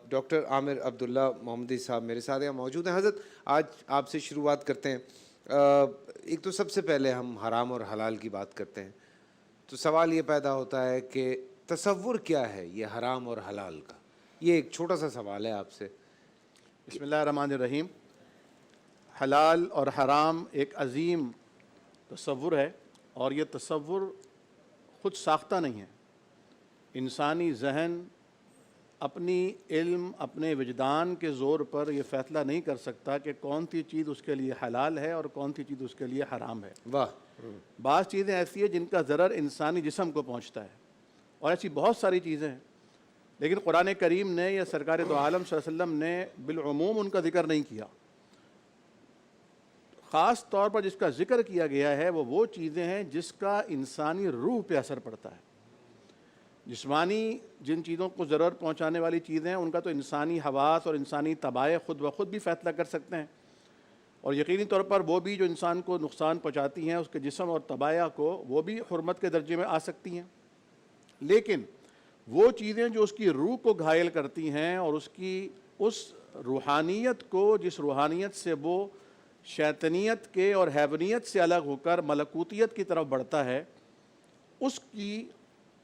Doctor عامر عبداللہ محمدی صاحب میرے ساتھ یہاں موجود ہیں. حضرت آج آپ سے شروعات کرتے ہیں. ایک تو سب سے پہلے ہم حرام اور حلال کی بات کرتے ہیں تو سوال یہ پیدا ہوتا ہے کہ تصور کیا ہے یہ حرام اور حلال کا. یہ ایک چھوٹا سا سوال ہے آپ سے. بسم اللہ الرحمن الرحیم. حلال اور حرام ایک عظیم تصور ہے اور یہ تصور خود ساختہ نہیں ہے. انسانی ذہن اپنی علم اپنے وجدان کے زور پر یہ فیصلہ نہیں کر سکتا کہ کون سی چیز اس کے لیے حلال ہے اور کون سی چیز اس کے لیے حرام ہے. واہ. بعض چیزیں ایسی ہیں جن کا ضرر انسانی جسم کو پہنچتا ہے اور ایسی بہت ساری چیزیں ہیں لیکن قرآن کریم نے یا سرکار دو عالم صلی اللہ علیہ وسلم نے بالعموم ان کا ذکر نہیں کیا. خاص طور پر جس کا ذکر کیا گیا ہے وہ چیزیں ہیں جس کا انسانی روح پہ اثر پڑتا ہے. جسمانی جن چیزوں کو ضرر پہنچانے والی چیزیں ہیں ان کا تو انسانی حواس اور انسانی طبائع خود بخود بھی فیصلہ کر سکتے ہیں اور یقینی طور پر وہ بھی جو انسان کو نقصان پہنچاتی ہیں اس کے جسم اور طبائع کو وہ بھی حرمت کے درجے میں آ سکتی ہیں. لیکن وہ چیزیں جو اس کی روح کو گھائل کرتی ہیں اور اس روحانیت کو جس روحانیت سے وہ شیطنیت کے اور حیوانیت سے الگ ہو کر ملکوتیت کی طرف بڑھتا ہے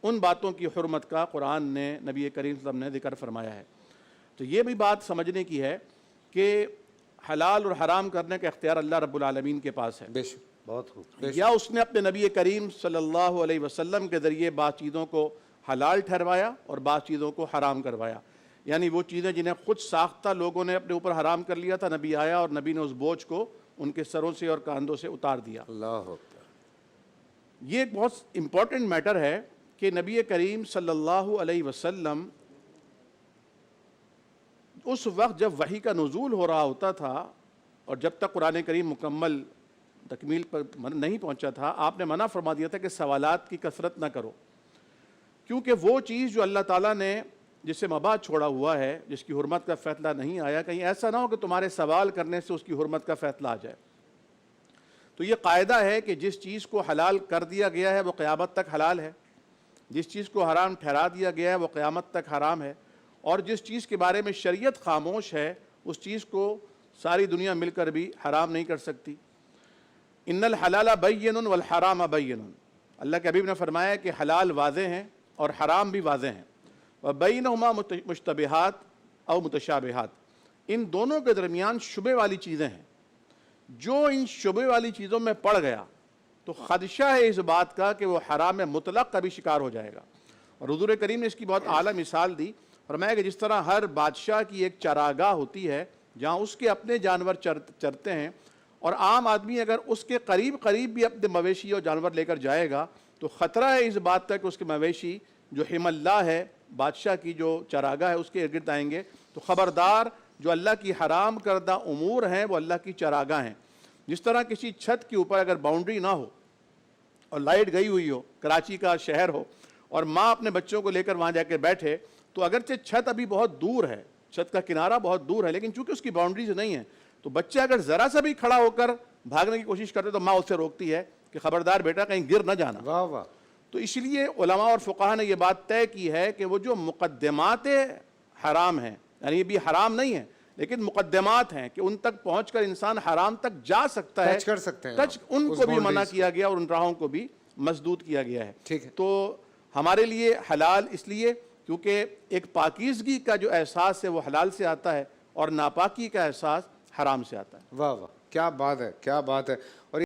ان باتوں کی حرمت کا قرآن نے نبی کریم صلی اللہ علیہ وسلم نے ذکر فرمایا ہے. تو یہ بھی بات سمجھنے کی ہے کہ حلال اور حرام کرنے کا اختیار اللہ رب العالمین کے پاس ہے. بے شک. بہت خوب. یا اس نے اپنے نبی کریم صلی اللہ علیہ وسلم کے ذریعے بعض چیزوں کو حلال ٹھہروایا اور بعض چیزوں کو حرام کروایا. یعنی وہ چیزیں جنہیں خود ساختہ لوگوں نے اپنے اوپر حرام کر لیا تھا نبی آیا اور نبی نے اس بوجھ کو ان کے سروں سے اور کاندھوں سے اتار دیا. اللہ اکبر. یہ ایک بہت امپورٹنٹ میٹر ہے کہ نبی کریم صلی اللہ علیہ وسلم اس وقت جب وحی کا نزول ہو رہا ہوتا تھا اور جب تک قرآن کریم مکمل تکمیل پر نہیں پہنچا تھا آپ نے منع فرما دیا تھا کہ سوالات کی کثرت نہ کرو کیونکہ وہ چیز جو اللہ تعالیٰ نے جس سے مباح چھوڑا ہوا ہے جس کی حرمت کا فیصلہ نہیں آیا کہیں ایسا نہ ہو کہ تمہارے سوال کرنے سے اس کی حرمت کا فیصلہ آ جائے. تو یہ قاعدہ ہے کہ جس چیز کو حلال کر دیا گیا ہے وہ قیامت تک حلال ہے, جس چیز کو حرام ٹھہرا دیا گیا ہے وہ قیامت تک حرام ہے, اور جس چیز کے بارے میں شریعت خاموش ہے اس چیز کو ساری دنیا مل کر بھی حرام نہیں کر سکتی. ان الحلال بین والحرام بین. اللہ کے حبیب نے فرمایا کہ حلال واضح ہیں اور حرام بھی واضح ہیں. وبینہما مشتبہات او متشابہات. ان دونوں کے درمیان شبہ والی چیزیں ہیں. جو ان شبہ والی چیزوں میں پڑ گیا تو خدشہ ہے اس بات کا کہ وہ حرام مطلق کا بھی شکار ہو جائے گا. اور حضور کریم نے اس کی بہت اعلیٰ مثال دی. فرمایا کہ جس طرح ہر بادشاہ کی ایک چراگاہ ہوتی ہے جہاں اس کے اپنے جانور چرتے ہیں اور عام آدمی اگر اس کے قریب بھی اپنے مویشی اور جانور لے کر جائے گا تو خطرہ ہے اس بات کا کہ اس کے مویشی جو حم اللہ ہے بادشاہ کی جو چراگاہ ہے اس کے ارد گرد آئیں گے. تو خبردار جو اللہ کی حرام کردہ امور ہیں وہ اللہ کی چراگاہ ہیں. جس طرح کسی چھت کے اوپر اگر باؤنڈری نہ ہو اور لائٹ گئی ہوئی ہو, کراچی کا شہر ہو اور ماں اپنے بچوں کو لے کر وہاں جا کے بیٹھے تو اگرچہ چھت ابھی بہت دور ہے, چھت کا کنارہ بہت دور ہے, لیکن چونکہ اس کی باؤنڈریز نہیں ہے تو بچہ اگر ذرا سا بھی کھڑا ہو کر بھاگنے کی کوشش کرتے تو ماں اس سے روکتی ہے کہ خبردار بیٹا کہیں گر نہ جانا. واہ واہ. تو اس لیے علماء اور فقہاء نے یہ بات طے کی ہے کہ وہ جو مقدمات حرام ہیں, یعنی یہ بھی حرام نہیں ہے لیکن مقدمات ہیں کہ ان تک پہنچ کر انسان حرام تک جا سکتا ہے, ٹچ کر سکتے ہیں, ان کو بھی منع کیا گیا اور ان راہوں کو بھی مسدود کیا گیا ہے. ٹھیک ہے. تو ہمارے لیے حلال اس لیے کیونکہ ایک پاکیزگی کا جو احساس ہے وہ حلال سے آتا ہے اور ناپاکی کا احساس حرام سے آتا ہے. واہ واہ, کیا بات ہے, کیا بات ہے. اور